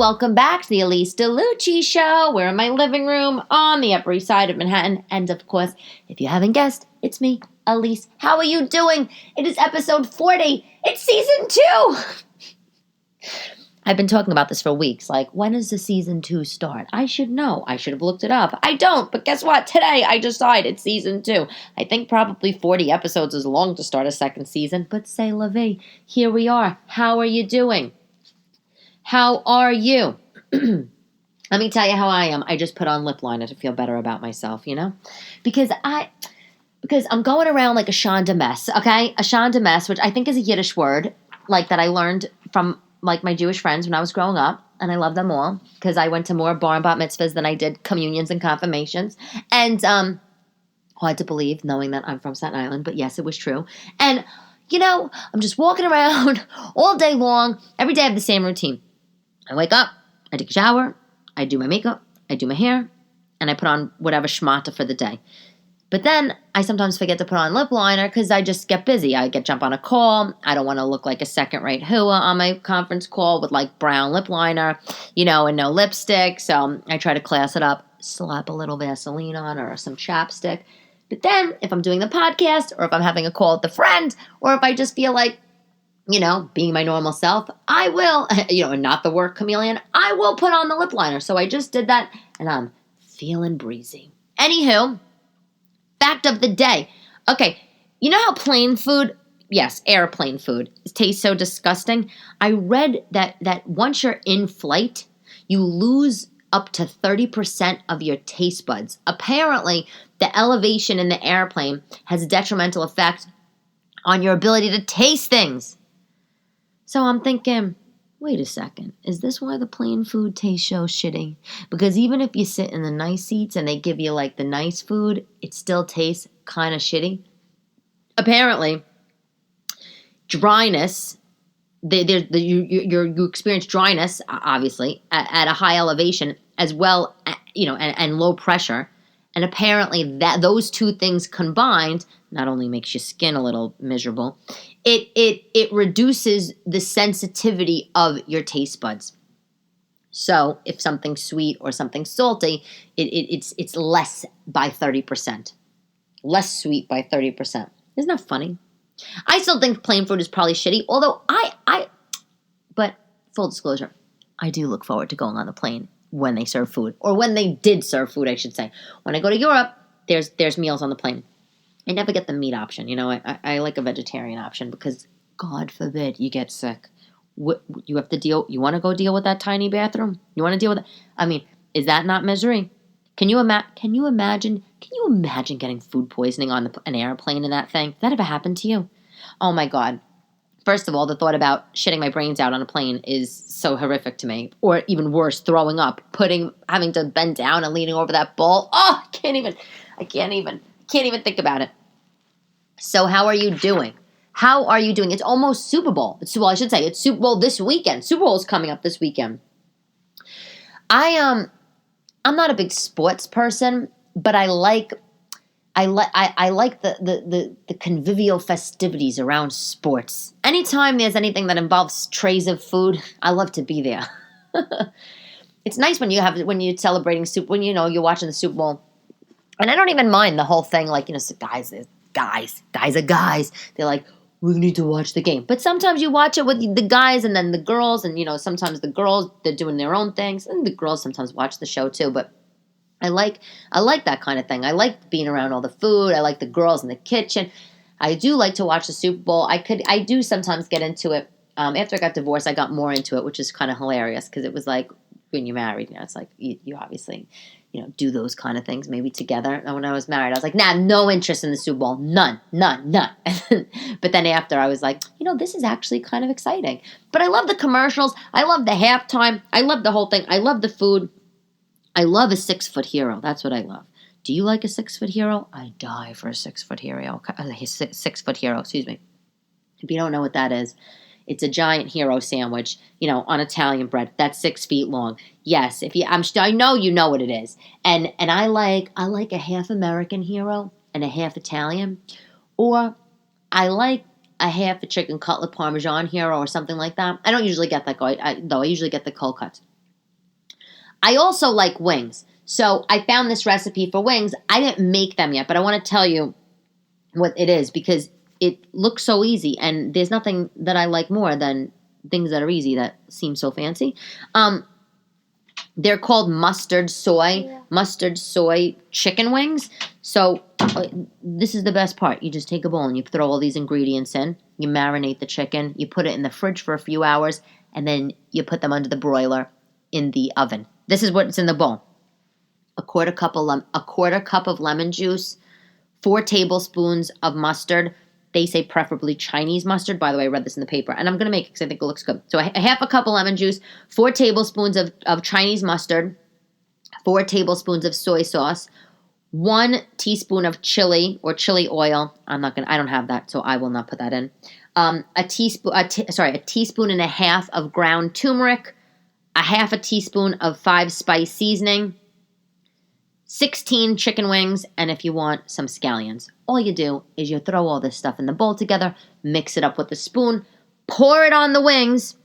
welcome back to the Elyse DeLucci show. We're in my living room on the Upper East Side of Manhattan. And of course, if you haven't guessed, it's me, Elyse. How are you doing? It is episode 40. It's season 2. I've been talking about this for weeks. Like, when does the season 2 start? I should know. I should have looked it up. I don't. But guess what? Today I decided it's season 2. I think probably 40 episodes is long to start a second season. But say la vie. Here we are. How are you doing? How are you? Let me tell you how I am. I just put on lip liner to feel better about myself, you know? Because I'm going around like a Shonda mess, okay? A Shonda mess, which I think is a Yiddish word, like that I learned from like my Jewish friends when I was growing up. And I love them all because I went to more bar and bat mitzvahs than I did communions and confirmations. And hard to believe knowing that I'm from Staten Island, but yes, it was true. And, you know, I'm just walking around all day long. Every day I have the same routine. I wake up, I take a shower, I do my makeup, I do my hair, and I put on whatever schmata for the day. But then I sometimes forget to put on lip liner because I just get busy. I jump on a call. I don't want to look like a second-rate hua on my conference call with like brown lip liner, you know, and no lipstick. So I try to class it up, slap a little Vaseline on or some chapstick. But then if I'm doing the podcast or if I'm having a call with a friend or if I just feel like, you know, being my normal self, I will, you know, and not the work chameleon, I will put on the lip liner. So I just did that, and I'm feeling breezy. Anywho, fact of the day. Okay, you know how plain food, yes, airplane food, tastes so disgusting? I read that once you're in flight, you lose up to 30% of your taste buds. Apparently, the elevation in the airplane has a detrimental effect on your ability to taste things. So I'm thinking, wait a second, is this why the plain food tastes so shitty? Because even if you sit in the nice seats and they give you like the nice food, it still tastes kind of shitty. Apparently, dryness, you experience dryness, obviously, at a high elevation as well, you know, and low pressure. And apparently that those two things combined not only makes your skin a little miserable, it reduces the sensitivity of your taste buds. So if something's sweet or something salty, it's less by 30%. Less sweet by 30%. Isn't that funny? I still think plain food is probably shitty, although but full disclosure, I do look forward to going on the plane when they serve food, or when they did serve food, I should say. When I go to Europe, there's meals on the plane. I never get the meat option. You know, I like a vegetarian option because, God forbid, you get sick. You have to deal. You want to go deal with that tiny bathroom? You want to deal with it? I mean, is that not misery? Can you imagine getting food poisoning on an airplane in that thing? Did that ever happen to you? Oh my God. First of all, the thought about shitting my brains out on a plane is so horrific to me. Or even worse, throwing up, having to bend down and leaning over that bowl. Oh, I can't even think about it. So how are you doing? How are you doing? It's almost Super Bowl. It's Super Bowl this weekend. Super Bowl is coming up this weekend. I'm not a big sports person, but I like the convivial festivities around sports. Anytime there's anything that involves trays of food, I love to be there. It's nice when you're celebrating when you're watching the Super Bowl. And I don't even mind the whole thing, like, you know, guys are guys. They're like, we need to watch the game. But sometimes you watch it with the guys and then the girls, and, you know, sometimes the girls, they're doing their own things, and the girls sometimes watch the show too. But I like that kind of thing. I like being around all the food. I like the girls in the kitchen. I do like to watch the Super Bowl. I do sometimes get into it. After I got divorced, I got more into it, which is kind of hilarious because it was like when you're married, you know, it's like you obviously, you know, do those kind of things maybe together. And when I was married, I was like, nah, no interest in the Super Bowl. None. But then after, I was like, you know, this is actually kind of exciting. But I love the commercials. I love the halftime. I love the whole thing. I love the food. I love a 6-foot hero. That's what I love. Do you like a 6-foot hero? I die for a 6-foot hero. Six-foot hero, excuse me. If you don't know what that is, it's a giant hero sandwich, you know, on Italian bread. That's 6 feet long. Yes, I know you know what it is. And I like a half American hero and a half Italian, or I like a half a chicken cutlet Parmesan hero or something like that. I don't usually get that though. I usually get the cold cuts. I also like wings. So I found this recipe for wings. I didn't make them yet, but I want to tell you what it is because it looks so easy. And there's nothing that I like more than things that are easy that seem so fancy. They're called mustard soy chicken wings. So this is the best part. You just take a bowl and you throw all these ingredients in. You marinate the chicken. You put it in the fridge for a few hours. And then you put them under the broiler in the oven. This is what's in the bowl. A quarter cup of lemon juice, 4 tablespoons of mustard. They say preferably Chinese mustard. By the way, I read this in the paper. And I'm going to make it because I think it looks good. So a half a cup of lemon juice, 4 tablespoons of Chinese mustard, 4 tablespoons of soy sauce, 1 teaspoon of chili or chili oil. I don't have that, so I will not put that in. A teaspoon and a half of ground turmeric, a half a teaspoon of 5-spice seasoning, 16 chicken wings, and if you want, some scallions. All you do is you throw all this stuff in the bowl together, mix it up with a spoon, pour it on the wings.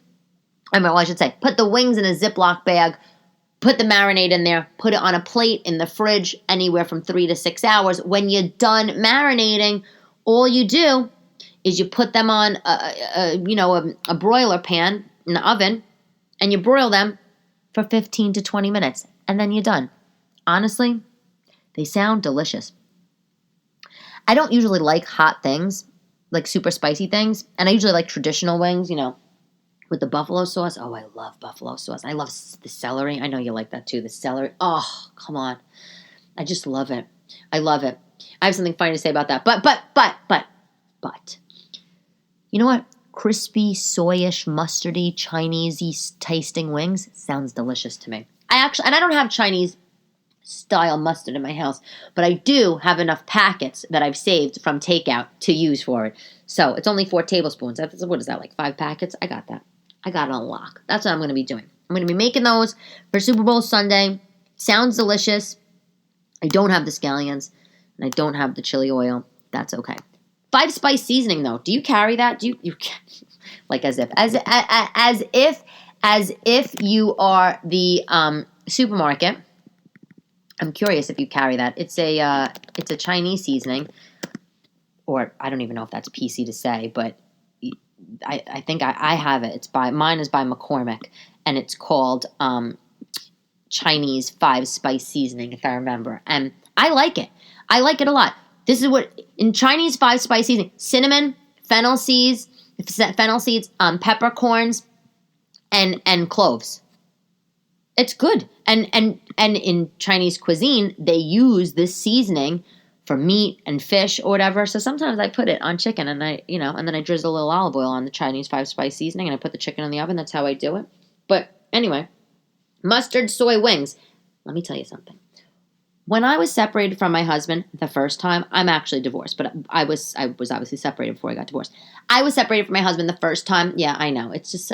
I should say, put the wings in a Ziploc bag, put the marinade in there, put it on a plate in the fridge anywhere from 3 to 6 hours. When you're done marinating, all you do is you put them on a broiler pan in the oven, and you broil them for 15 to 20 minutes, and then you're done. Honestly, they sound delicious. I don't usually like hot things, like super spicy things, and I usually like traditional wings, with the buffalo sauce. Oh, I love buffalo sauce. I love the celery. I know you like that too, the celery. Oh, come on. I just love it. I love it. I have something funny to say about that. But, you know what? Crispy, soyish, mustardy, Chinese-y tasting wings sounds delicious to me. I don't have Chinese style mustard in my house, but I do have enough packets that I've saved from takeout to use for it. So it's only 4 tablespoons. What is that, like 5 packets? I got that. I got it on lock. That's what I'm going to be doing. I'm going to be making those for Super Bowl Sunday. Sounds delicious. I don't have the scallions, and I don't have the chili oil. That's okay. 5-spice seasoning, though. Do you carry that? Do you like as if you are the supermarket? I'm curious if you carry that. It's a Chinese seasoning, or I don't even know if that's PC to say, but I think I have it. Mine is by McCormick, and it's called Chinese 5-spice seasoning, if I remember. And I like it. I like it a lot. This is what in Chinese 5-spice seasoning: cinnamon, fennel seeds, peppercorns, and cloves. It's good. And in Chinese cuisine, they use this seasoning for meat and fish or whatever. So sometimes I put it on chicken and then I drizzle a little olive oil on the Chinese 5-spice seasoning and I put the chicken in the oven. That's how I do it. But anyway, mustard soy wings. Let me tell you something. When I was separated from my husband the first time, I'm actually divorced, but I was obviously separated before I got divorced. I was separated from my husband the first time. Yeah, I know. It's just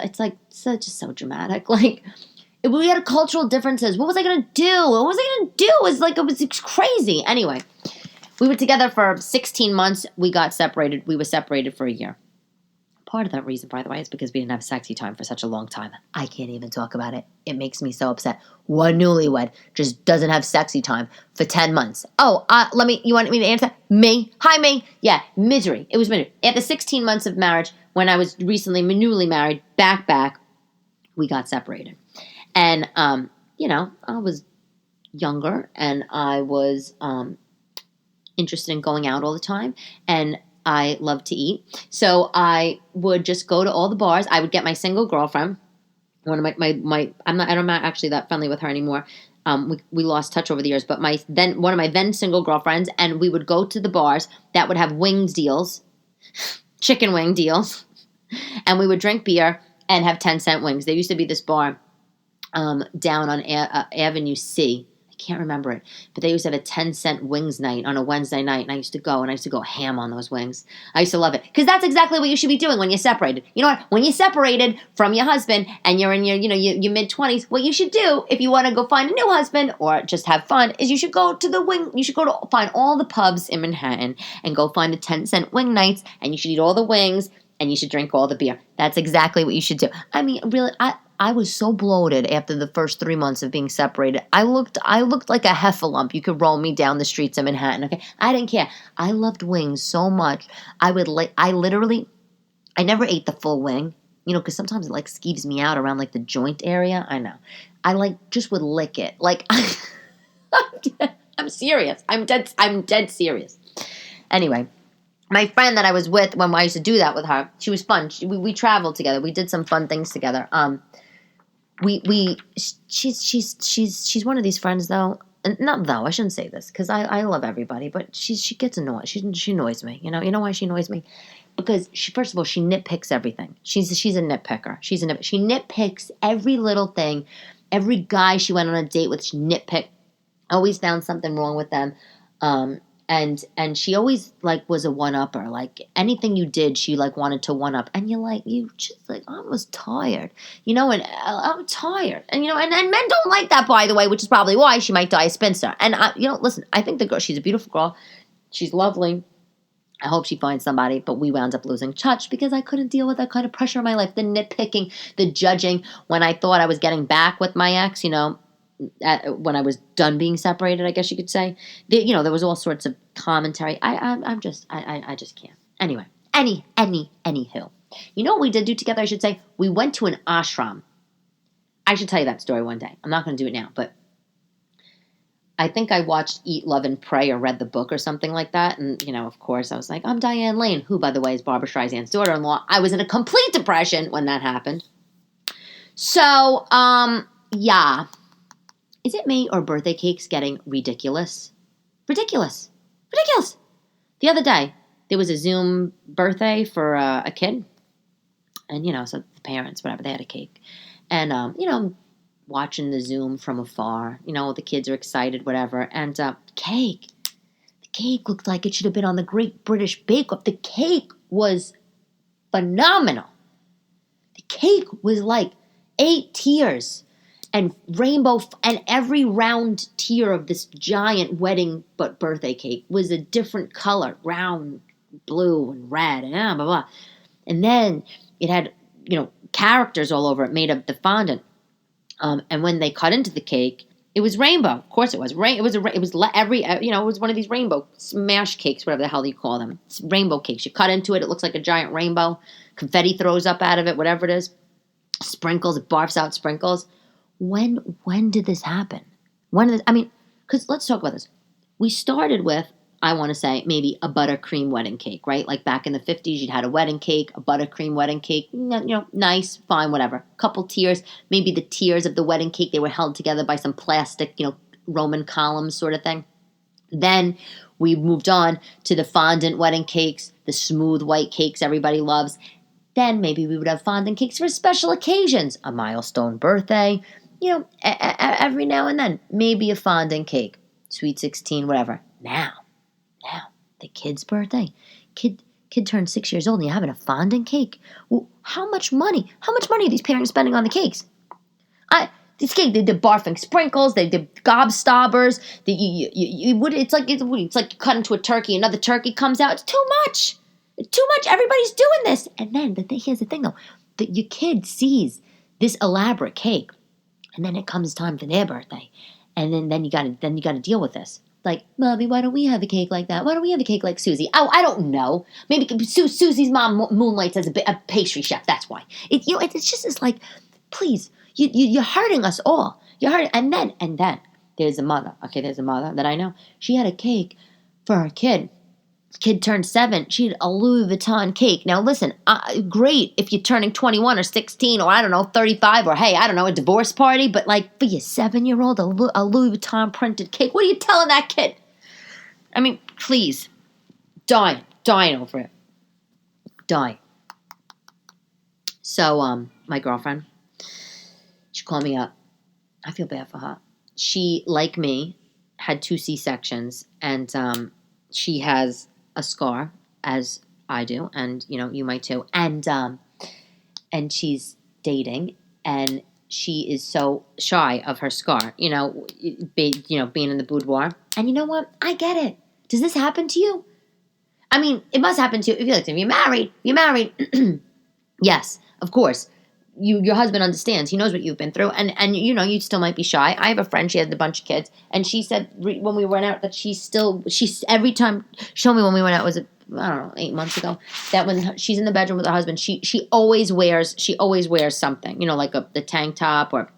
so dramatic. Like, we had cultural differences. What was I going to do? It was crazy. Anyway, we were together for 16 months. We got separated. We were separated for a year. Part of that reason, by the way, is because we didn't have sexy time for such a long time. I can't even talk about it. It makes me so upset. One newlywed just doesn't have sexy time for 10 months. Oh, you want me to answer? Me? Hi, me. Yeah, misery. It was misery. After 16 months of marriage, when I was recently newly married, back, we got separated. And, I was younger and I was interested in going out all the time. And I love to eat. So I would just go to all the bars. I would get my single girlfriend. One of I'm not actually that friendly with her anymore. We lost touch over the years, but one of my then single girlfriends, and we would go to the bars that would have wings deals, chicken wing deals, and we would drink beer and have 10-cent wings. There used to be this bar down on Avenue C. I can't remember it, but they used to have a 10-cent wings night on a Wednesday night, and I used to go ham on those wings. I used to love it because that's exactly what you should be doing when you're separated. You know what? When you're separated from your husband and you're in your mid-20s, what you should do if you want to go find a new husband or just have fun is you should go to find all the pubs in Manhattan and go find the 10-cent wing nights, and you should eat all the wings and you should drink all the beer. That's exactly what you should do. I mean, really, I was so bloated after the first 3 months of being separated. I looked like a heffalump. You could roll me down the streets of Manhattan. Okay, I didn't care. I loved wings so much. I never ate the full wing, because sometimes it like skeeves me out around like the joint area. I know. I like just would lick it. Like I'm serious. I'm dead serious. Anyway, my friend that I was with when I used to do that with her, she was fun. We traveled together. We did some fun things together. She's one of these friends though. And not though, I shouldn't say this because I love everybody, but she gets annoyed. She annoys me. You know why she annoys me? Because first of all, she nitpicks everything. She's a nitpicker. She nitpicks every little thing. Every guy she went on a date with, she nitpicked. Always found something wrong with them. And she always like was a one-upper. Like anything you did, she like wanted to one-up. And you just like, I was tired, and I'm tired. And and men don't like that, by the way, which is probably why she might die a spinster. And listen, I think the girl, she's a beautiful girl. She's lovely. I hope she finds somebody, but we wound up losing touch because I couldn't deal with that kind of pressure in my life. The nitpicking, the judging. When I thought I was getting back with my ex, when I was done being separated, I guess you could say, there was all sorts of commentary. I just can't. Anyway, anywho. You know what we did do together, I should say? We went to an ashram. I should tell you that story one day. I'm not going to do it now, but I think I watched Eat, Love, and Pray or read the book or something like that. And, of course, I was like, I'm Diane Lane, who, by the way, is Barbara Streisand's daughter-in-law. I was in a complete depression when that happened. So, yeah. Is it me or birthday cakes getting ridiculous? Ridiculous. The other day, there was a Zoom birthday for a kid. And, so the parents, whatever, they had a cake. And, watching the Zoom from afar. The kids are excited, whatever. And the cake looked like it should have been on the Great British Bake Off. The cake was phenomenal. The cake was like 8 tiers and rainbow, and every round tier of this giant wedding but birthday cake was a different color, round, blue, and red, and blah, blah, blah. And then it had, characters all over it made of the fondant. And when they cut into the cake, it was rainbow. Of course it was. It was one of these rainbow smash cakes, whatever the hell you call them. It's rainbow cakes. You cut into it, it looks like a giant rainbow. Confetti throws up out of it, whatever it is. Sprinkles, it barfs out sprinkles. When did this happen? Because let's talk about this. We started with, I want to say, maybe a buttercream wedding cake, right? Like back in the 50s, you'd had a wedding cake, a buttercream wedding cake, nice, fine, whatever. Couple tiers, maybe the tiers of the wedding cake, they were held together by some plastic, Roman columns sort of thing. Then we moved on to the fondant wedding cakes, the smooth white cakes everybody loves. Then maybe we would have fondant cakes for special occasions, a milestone birthday, every now and then, maybe a fondant cake, sweet 16, whatever. Now, the kid's birthday. Kid turned 6 years old and you're having a fondant cake. Well, how much money are these parents spending on the cakes? This cake, they did barfing sprinkles, they did gobstoppers. It's like you cut into a turkey, another turkey comes out. It's too much. Everybody's doing this. And then here's the thing though, that your kid sees this elaborate cake, and then it comes time for their birthday, and then you gotta deal with this. Like, Mommy, why don't we have a cake like that? Why don't we have a cake like Susie? Oh, I don't know. Maybe Susie's mom moonlights as a pastry chef. That's why. It's just like, please, you're hurting us all. You're hurting. And then there's a mother. Okay, there's a mother that I know. She had a cake for her kid. Kid turned 7. She had a Louis Vuitton cake. Now, listen, great if you're turning 21 or 16 or, I don't know, 35 or, hey, I don't know, a divorce party. But, like, for your 7-year-old, a Louis Vuitton printed cake, what are you telling that kid? I mean, please. Dying over it. Dying. So, my girlfriend, she called me up. I feel bad for her. She, like me, had 2 C-sections, and she has a scar, as I do, and you might too, and she's dating, and she is so shy of her scar, being in the boudoir. And you know what? I get it. Does this happen to you? I mean, it must happen to you if you're married. Yes, of course. your husband understands. He knows what you've been through, and you still might be shy. I have a friend, she had a bunch of kids, and she said when we went out that she's every time she told me when we went out, was it, I don't know, 8 months ago, that when she's in the bedroom with her husband, she always wears something, like the tank top or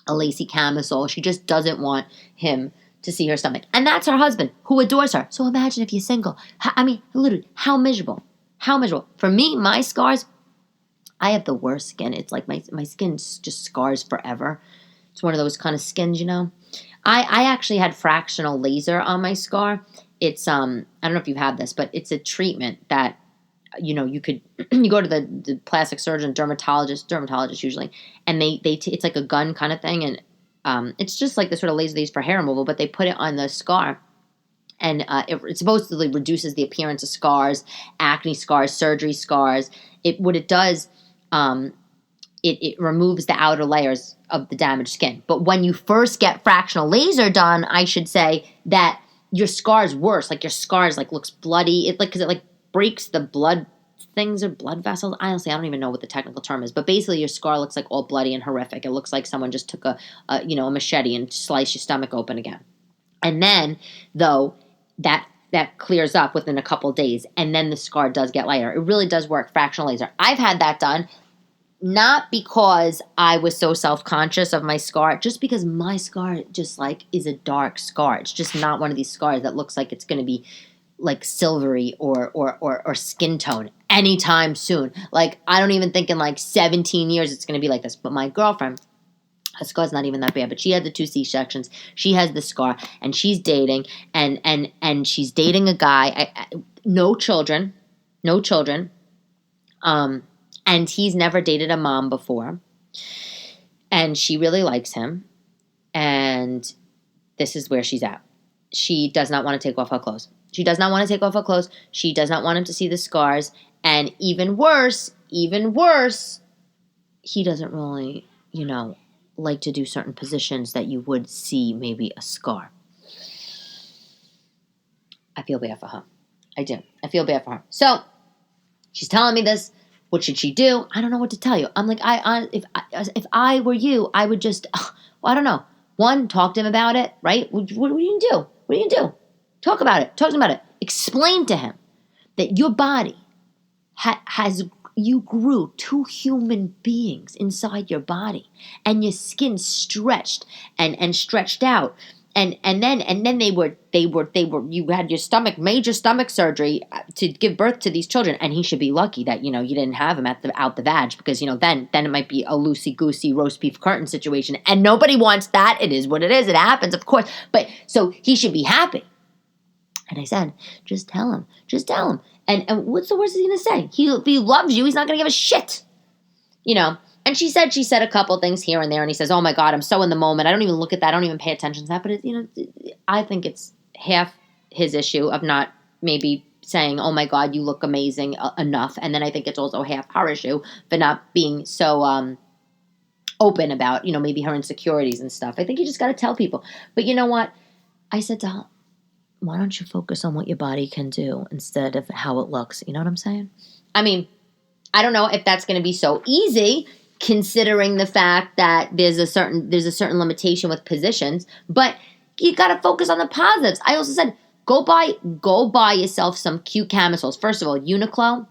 a lacy camisole. She just doesn't want him to see her stomach, and that's her husband who adores her. So imagine if you're single. Literally, how miserable. How miserable. For me, my scars, I have the worst skin. It's like my skin just scars forever. It's one of those kind of skins, I actually had fractional laser on my scar. It's I don't know if you've had this, but it's a treatment that you could you go to the plastic surgeon, dermatologist usually, and it's like a gun kind of thing, and it's just like the sort of laser they use for hair removal, but they put it on the scar. And it supposedly reduces the appearance of scars, acne scars, surgery scars. What it does, it removes the outer layers of the damaged skin. But when you first get fractional laser done, I should say that your scar's worse. Like your scars looks bloody. Because it breaks the blood things or blood vessels. Honestly, I don't even know what the technical term is. But basically, your scar looks like all bloody and horrific. It looks like someone just took a machete and sliced your stomach open again. And then, though, that clears up within a couple days, and then the scar does get lighter. It really does work, fractional laser. I've had that done, not because I was so self-conscious of my scar, just because my scar just is a dark scar. It's just not one of these scars that looks like it's going to be silvery or skin tone anytime soon. I don't even think in 17 years it's going to be like this. But my girlfriend, her scar's not even that bad, but she had the 2 C-sections. She has the scar, and she's dating, and she's dating a guy, no children, and he's never dated a mom before, and she really likes him, and this is where she's at. She does not want to take off her clothes. She does not want to take off her clothes. She does not want him to see the scars, and even worse, he doesn't really, like to do certain positions that you would see maybe a scar. I feel bad for her. I do. I feel bad for her. So she's telling me this. What should she do? I don't know what to tell you. I'm like, if I were you, I would just, I don't know. One, talk to him about it, right? What are you going to do? What are you going to do? Talk about it. Talk to him about it. Explain to him that your body you grew 2 human beings inside your body, and your skin stretched and stretched out, and then they were you had your major stomach surgery to give birth to these children, and he should be lucky that you didn't have him out the vag, because then it might be a loosey goosey roast beef curtain situation, and nobody wants that. It is what it is. It happens, of course, but so he should be happy. And I said, just tell him. And what's the worst he's going to say? If he loves you, he's not going to give a shit. And she said a couple things here and there, and he says, oh my God, I'm so in the moment. I don't even look at that. I don't even pay attention to that. But, I think it's half his issue of not maybe saying, oh my God, you look amazing enough. And then I think it's also half her issue for not being so open about, maybe her insecurities and stuff. I think you just got to tell people. But you know what? I said to her, why don't you focus on what your body can do instead of how it looks? You know what I'm saying? I mean, I don't know if that's going to be so easy, considering the fact that there's a certain limitation with positions, but you got to focus on the positives. I also said, go buy yourself some cute camisoles. First of all, Uniqlo.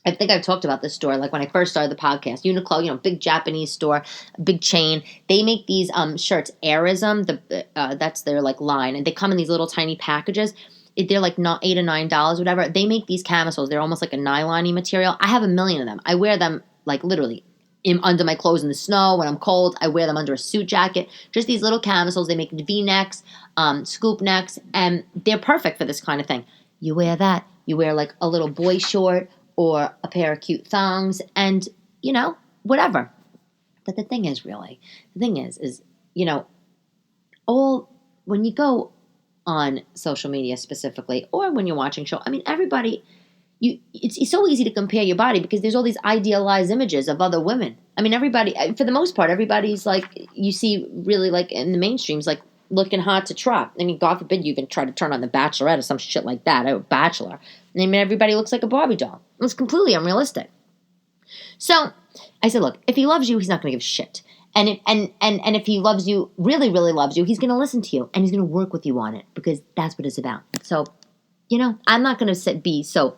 I think I've talked about this store, when I first started the podcast. Uniqlo, big Japanese store, big chain. They make these shirts, Airism, that's their line, and they come in these little tiny packages. They're not $8 or $9, whatever. They make these camisoles. They're almost like a nylon-y material. I have a million of them. I wear them literally under my clothes in the snow when I'm cold. I wear them under a suit jacket. Just these little camisoles. They make V-necks, scoop necks, and they're perfect for this kind of thing. You wear that. You wear a little boy short, or a pair of cute thongs, and, whatever. But the thing is, when you go on social media specifically, or when you're watching show, everybody, it's so easy to compare your body because there's all these idealized images of other women. Everybody, for the most part, everybody's you see really in the mainstreams, looking hot to trot. God forbid you even try to turn on The Bachelorette or some shit like that, or Bachelor. Everybody looks like a Barbie doll. It's completely unrealistic. So, I said, look, if he loves you, he's not going to give a shit. And if he loves you, really, really loves you, he's going to listen to you and he's going to work with you on it because that's what it's about. So, I'm not going to be so,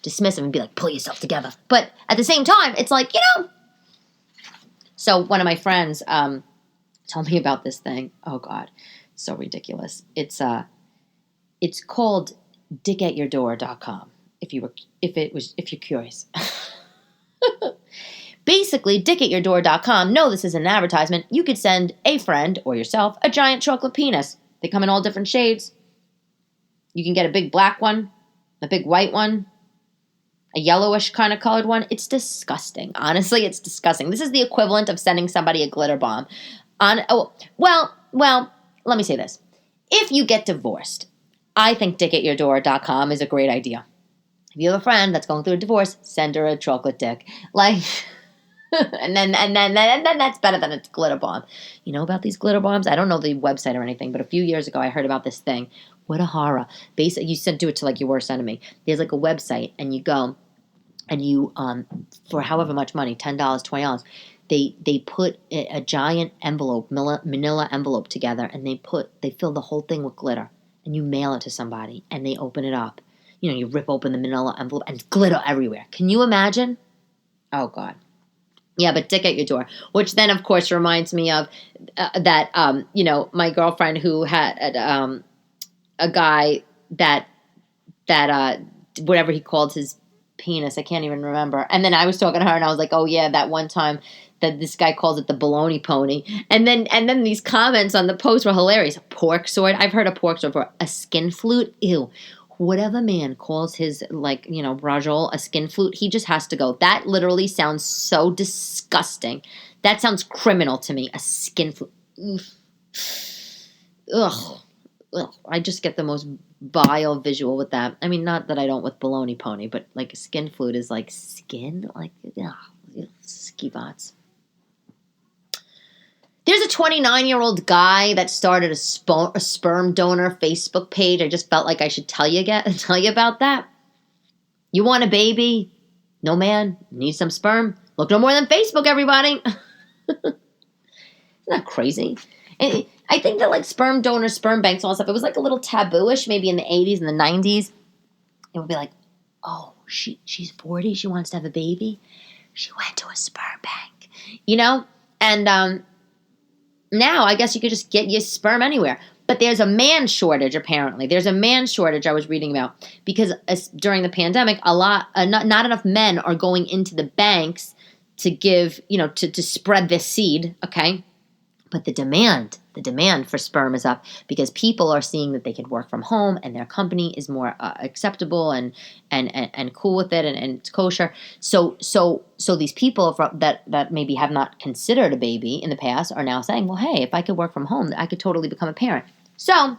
dismissive and be like, pull yourself together. But at the same time, it's like, So one of my friends told me about this thing. Oh, God. So ridiculous. It's called dickatyourdoor.com if you're curious. Basically, dickatyourdoor.com. No, this isn't an advertisement. You could send a friend or yourself a giant chocolate penis. They come in all different shades. You can get a big black one, a big white one, a yellowish kind of colored one. It's disgusting. Honestly, it's disgusting. This is the equivalent of sending somebody a glitter bomb. Well, let me say this. If you get divorced, I think dickatyourdoor.com is a great idea. If you have a friend that's going through a divorce, send her a chocolate dick. And then that's better than a glitter bomb. You know about these glitter bombs? I don't know the website or anything, but a few years ago I heard about this thing. What a horror. Basically, you do it to your worst enemy. There's a website and you go and you, for however much money, $10, $20, they put a giant envelope, manila envelope together and they fill the whole thing with glitter and you mail it to somebody and they open it up. You rip open the manila envelope and glitter everywhere. Can you imagine? Oh, God. Yeah, but dick at your door, which then, of course, reminds me of that, my girlfriend who had a guy that whatever he called his penis, I can't even remember. And then I was talking to her and I was like, oh, yeah, that one time that this guy calls it the baloney pony. And then these comments on the post were hilarious. Pork sword. I've heard a pork sword before. A skin flute. Ew. Whatever man calls his, brajol a skin flute, he just has to go. That literally sounds so disgusting. That sounds criminal to me. A skin flute. Ugh. Ugh. I just get the most vile visual with that. I mean, not that I don't with baloney pony, but a skin flute is skin? Ski-bots. There's a 29-year-old guy that started a sperm donor Facebook page. I just felt like I should tell you about that. You want a baby? No man? Need some sperm? Look no more than Facebook, everybody. Isn't that crazy? And I think that sperm donors, sperm banks, all that stuff, it was a little taboo-ish maybe in the 80s and the 90s. It would be oh, she's 40, she wants to have a baby. She went to a sperm bank, And now I guess you could just get your sperm anywhere. But there's a man shortage, apparently. There's a man shortage I was reading about because during the pandemic, not enough men are going into the banks to give, to spread this seed, okay? But the demand for sperm is up because people are seeing that they can work from home and their company is more acceptable and cool with it and it's kosher. So these people that maybe have not considered a baby in the past are now saying, well, hey, if I could work from home, I could totally become a parent. So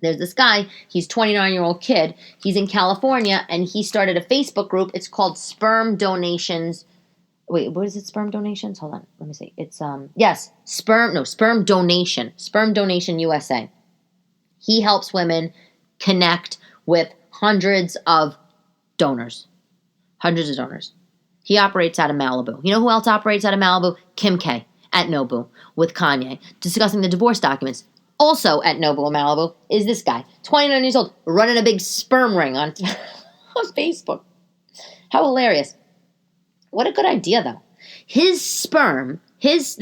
there's this guy, he's a 29-year-old kid. He's in California and he started a Facebook group. It's called Sperm Donations. Wait, what is it? Sperm donations? Hold on. Let me see. It's, Sperm Donation. Sperm Donation USA. He helps women connect with hundreds of donors. He operates out of Malibu. You know who else operates out of Malibu? Kim K at Nobu with Kanye, discussing the divorce documents. Also at Nobu Malibu is this guy, 29 years old, running a big sperm ring on Facebook. How hilarious. What a good idea, though. His sperm, his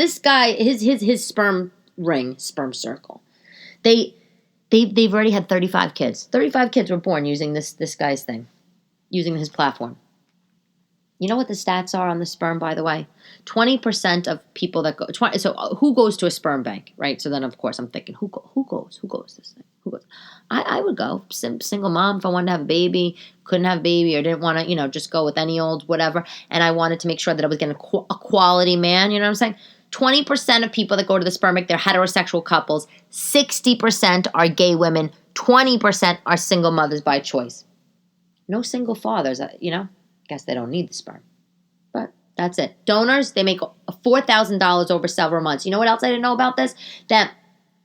sperm ring, sperm circle. They've already had 35 kids. 35 kids were born using this guy's thing, using his platform. You know what the stats are on the sperm, by the way? 20% of people that go. So who goes to a sperm bank, right? So then, of course, I'm thinking, who goes? Who goes this thing? Who goes? I would go. Single mom, if I wanted to have a baby, couldn't have a baby, or didn't want to, just go with any old whatever, and I wanted to make sure that I was getting a quality man. You know what I'm saying? 20% of people that go to the sperm bank, they're heterosexual couples. 60% are gay women. 20% are single mothers by choice. No single fathers, Guess they don't need the sperm. But that's it. Donors, they make $4,000 over several months. You know what else I didn't know about this? That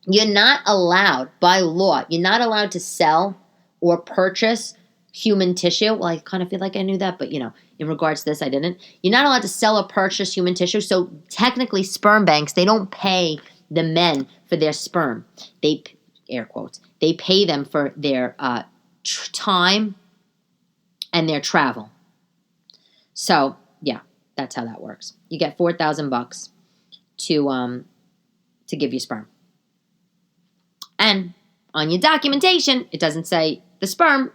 you're not allowed, by law, you're not allowed to sell or purchase human tissue. Well, I kind of feel like I knew that, but in regards to this, I didn't. You're not allowed to sell or purchase human tissue. So technically, sperm banks, they don't pay the men for their sperm. They, air quotes, they pay them for their time and their travel. So yeah, that's how that works. You get $4,000 to give you sperm. And on your documentation, it doesn't say the sperm.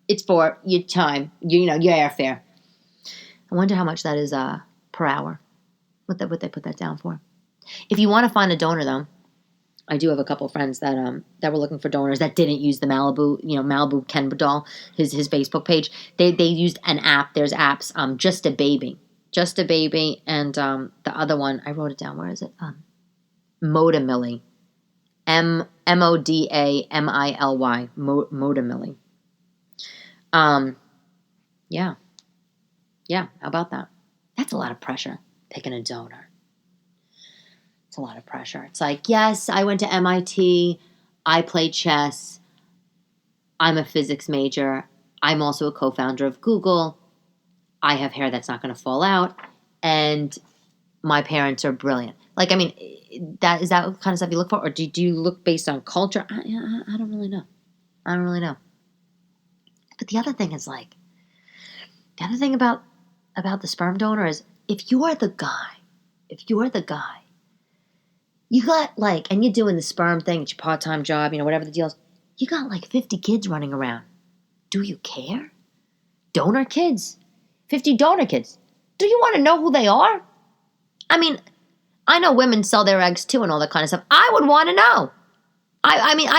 It's for your time, your airfare. I wonder how much that is per hour. What they put that down for. If you want to find a donor, though, I do have a couple of friends that were looking for donors that didn't use the Malibu Ken doll, his Facebook page. They used an app. There's apps. Just a baby, and the other one I wrote it down. Where is it? Modamily, Modamily, Modamily. Yeah. How about that? That's a lot of pressure, picking a donor. It's a lot of pressure. It's like, yes, I went to MIT. I played chess. I'm a physics major. I'm also a co-founder of Google. I have hair that's not going to fall out. And my parents are brilliant. Like, I mean, is that what kind of stuff you look for? Or do you look based on culture? I don't really know. But the other thing is about the sperm donor is if you're the guy, you got and you're doing the sperm thing, it's your part-time job, whatever the deal is, you got 50 kids running around. Do you care? Donor kids. 50 donor kids. Do you want to know who they are? I mean, I know women sell their eggs too and all that kind of stuff. I would want to know. I mean,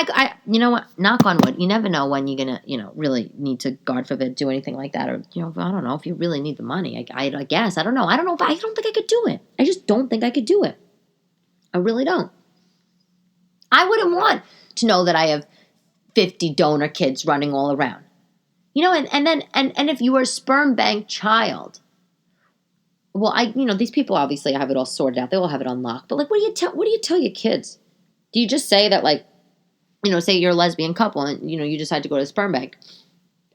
you know what? Knock on wood. You never know when you're going to, really need to, God forbid, do anything like that. Or, I don't know if you really need the money. I guess. I don't know. I don't think I could do it. I just don't think I could do it. I really don't. I wouldn't want to know that I have 50 donor kids running all around. And if you were a sperm bank child, well, these people obviously have it all sorted out. They all have it on lock. But what do you tell your kids? Do you just say that say you're a lesbian couple and you decide to go to a sperm bank?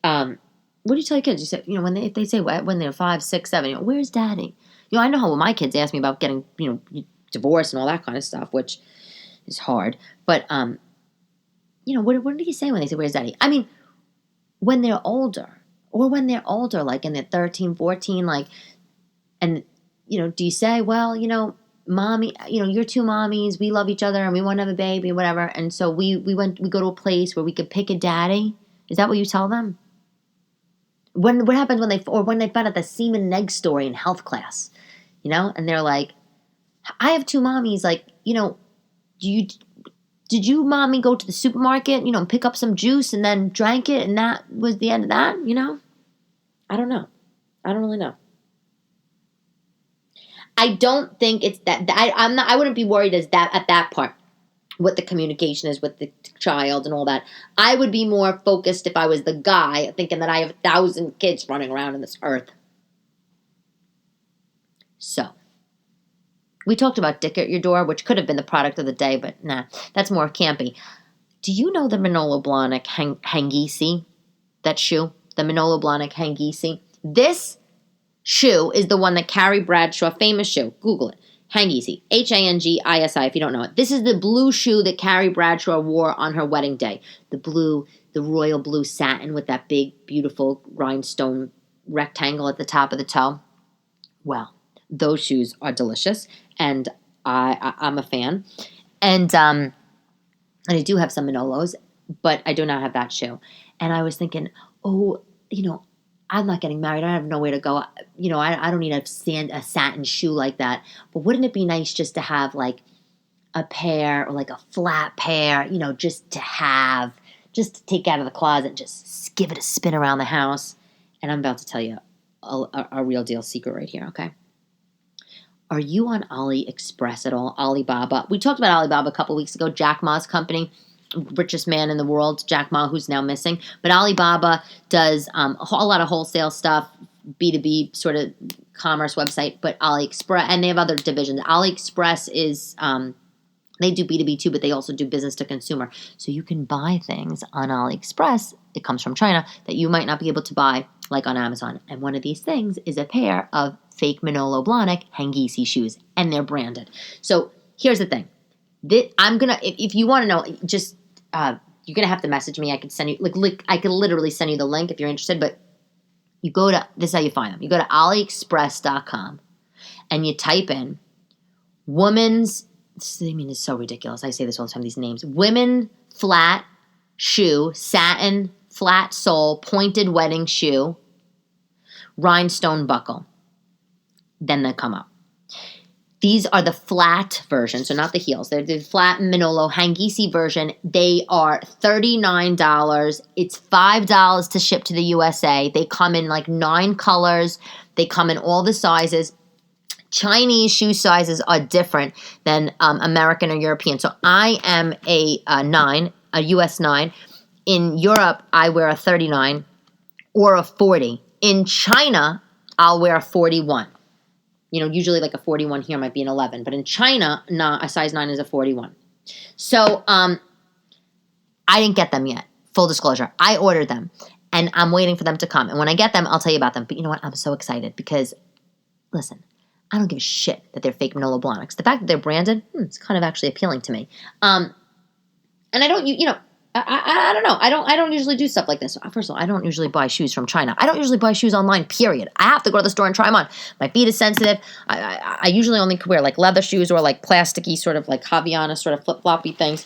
What do you tell your kids? You say if they say when they're 5, 6, 7, where's daddy? I know how my kids ask me about getting divorced and all that kind of stuff, which is hard. But what do you say when they say where's daddy? I mean, when they're older, like in their 13, 14, and do you say, well, mommy, you're two mommies, we love each other and we want to have a baby, whatever, and so we go to a place where we could pick a daddy? Is that what you tell them? What happens when they find out the semen and egg story in health class, and they're like, I have two mommies, did you mommy go to the supermarket, pick up some juice and then drank it and that was the end of that, I don't know. I don't really know. I don't think it's that. I wouldn't be worried at that part, what the communication is with the child and all that. I would be more focused if I was the guy, thinking that I have 1,000 kids running around in this earth. So, we talked about Dick at Your Door, which could have been the product of the day, but nah, that's more campy. Do you know the Manolo Blahnik Hangisi? That shoe? The Manolo Blahnik Hangisi? This shoe is the one that Carrie Bradshaw, famous shoe, Google it, Hangisi, Hangisi, if you don't know it. This is the blue shoe that Carrie Bradshaw wore on her wedding day. The royal blue satin with that big, beautiful rhinestone rectangle at the top of the toe. Well, those shoes are delicious, and I'm a fan. And I do have some Manolos, but I do not have that shoe. And I was thinking, I'm not getting married. I have nowhere to go. I don't need a satin shoe like that. But wouldn't it be nice just to have a pair or a flat pair, just to take out of the closet and just give it a spin around the house. And I'm about to tell you a real deal secret right here, okay? Are you on AliExpress at all? Alibaba. We talked about Alibaba a couple weeks ago. Jack Ma's company. Richest man in the world, Jack Ma, who's now missing. But Alibaba does a lot of wholesale stuff, B2B sort of commerce website, but AliExpress, and they have other divisions. AliExpress is, they do B2B too, but they also do business to consumer. So you can buy things on AliExpress it comes from China, that you might not be able to buy like on Amazon. And one of these things is a pair of fake Manolo Blahnik Hangisi shoes, and they're branded. So here's the thing. I'm going to, if you want to know, just, you're going to have to message me. I could send you, I could literally send you the link if you're interested, but you go to, this is how you find them. You go to AliExpress.com and you type in women's, it's so ridiculous. I say this all the time, these names. Women flat shoe, satin, flat sole, pointed wedding shoe, rhinestone buckle. Then they come up. These are the flat version, so not the heels. They're the flat Manolo Hangisi version. They are $39. It's $5 to ship to the USA. They come in like 9 colors. They come in all the sizes. Chinese shoe sizes are different than American or European. So I am a 9, a US 9. In Europe, I wear a 39 or a 40. In China, I'll wear a 41. Usually like a 41 here might be an 11. But in China, a size 9 is a 41. So I didn't get them yet. Full disclosure. I ordered them. And I'm waiting for them to come. And when I get them, I'll tell you about them. But you know what? I'm so excited because, listen, I don't give a shit that they're fake Manolo Blahniks. The fact that they're branded, it's kind of actually appealing to me. And I don't, I don't know. I don't usually do stuff like this. First of all, I don't usually buy shoes from China. I don't usually buy shoes online, period. I have to go to the store and try them on. My feet is sensitive. I usually only wear like leather shoes or like plasticky sort of like Havaiana sort of flip-floppy things.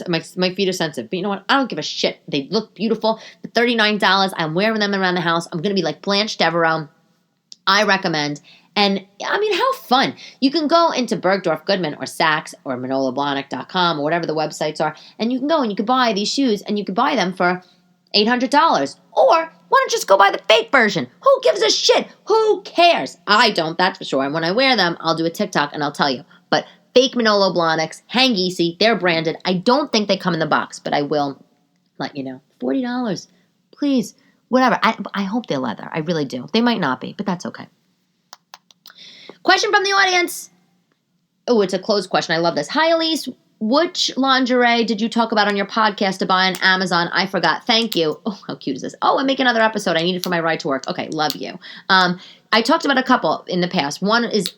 My feet are sensitive. But you know what? I don't give a shit. They look beautiful. For $39, I'm wearing them around the house. I'm going to be like Blanche Devereaux. I recommend. And, how fun. You can go into Bergdorf Goodman or Saks or ManoloBlahnik.com or whatever the websites are, and you can go and you can buy these shoes, and you can buy them for $800. Or why don't you just go buy the fake version? Who gives a shit? Who cares? I don't, that's for sure. And when I wear them, I'll do a TikTok and I'll tell you. But fake Manolo Blahniks, Hangisi, they're branded. I don't think they come in the box, but I will let you know. $40. Please. Whatever. I hope they're leather. I really do. They might not be, but that's okay. Question from the audience. Oh, it's a closed question. I love this. Hi, Elyse. Which lingerie did you talk about on your podcast to buy on Amazon? I forgot. Thank you. Oh, how cute is this? Oh, and make another episode. I need it for my ride to work. Okay, love you. I talked about a couple in the past. One is,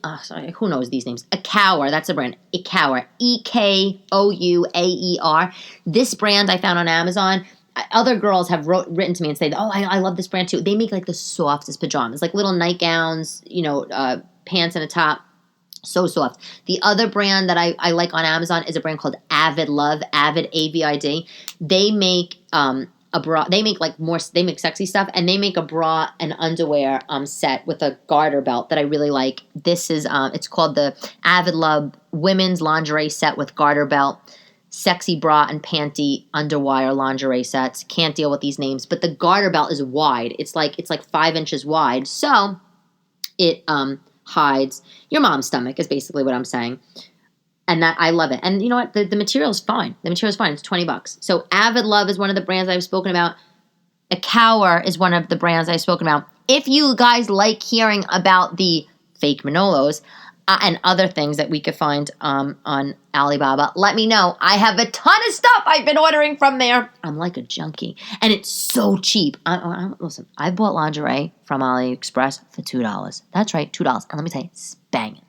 who knows these names? Ecour. That's a brand. Ecour. Ekouaer. This brand I found on Amazon. Other girls have written to me and say, oh, I love this brand too. They make like the softest pajamas, like little nightgowns, pants and a top. So soft. The other brand that I like on Amazon is a brand called Avid Love, Avid, AVID. They make a bra. They make they make sexy stuff, and they make a bra and underwear set with a garter belt that I really like. This is it's called the Avid Love Women's Lingerie Set with Garter Belt. Sexy bra and panty underwire lingerie sets. Can't deal with these names, but the garter belt is wide. It's like 5 inches wide, so it hides your mom's stomach is basically what I'm saying. And that I love it. And you know what? The material is fine. The material is fine. It's $20. So Avid Love is one of the brands I've spoken about. Ecour is one of the brands I've spoken about. If you guys like hearing about the fake Manolos and other things that we could find on Alibaba, let me know. I have a ton of stuff I've been ordering from there. I'm like a junkie. And it's so cheap. Listen, I bought lingerie from AliExpress for $2. That's right, $2. And let me tell you, it's banging.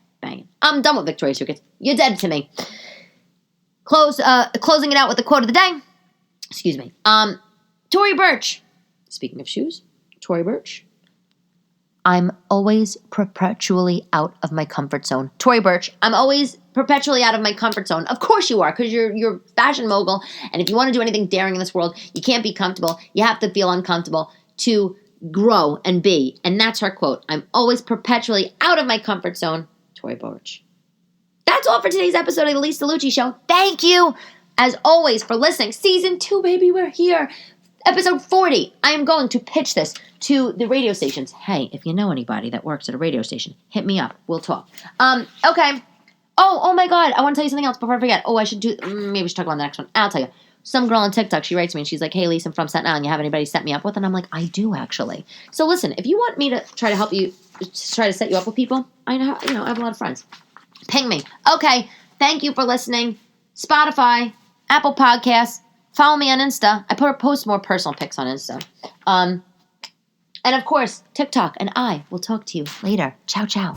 I'm done with Victoria's Secret. You're dead to me. Closing it out with the quote of the day. Excuse me. Tory Burch. Speaking of shoes, Tory Burch. I'm always perpetually out of my comfort zone. Tory Burch, I'm always perpetually out of my comfort zone. Of course you are, because you're a fashion mogul, and if you want to do anything daring in this world, you can't be comfortable. You have to feel uncomfortable to grow and be. And that's her quote. I'm always perpetually out of my comfort zone. Tory Burch. That's all for today's episode of the Elyse DeLucci Show. Thank you, as always, for listening. Season 2, baby, we're here. Episode 40. I am going to pitch this to the radio stations. Hey, if you know anybody that works at a radio station, hit me up. We'll talk. Okay. Oh my God. I want to tell you something else before I forget. Maybe we should talk about the next one. I'll tell you. Some girl on TikTok, she writes me and she's like, hey, Elyse, I'm from Staten Island. You have anybody set me up with? And I'm like, I do, actually. So listen, if you want me to try to help you, try to set you up with people, I have a lot of friends. Ping me. Okay. Thank you for listening. Spotify, Apple Podcasts, Follow me on Insta. I post more personal pics on Insta. And of course, TikTok. And I will talk to you later. Ciao, ciao.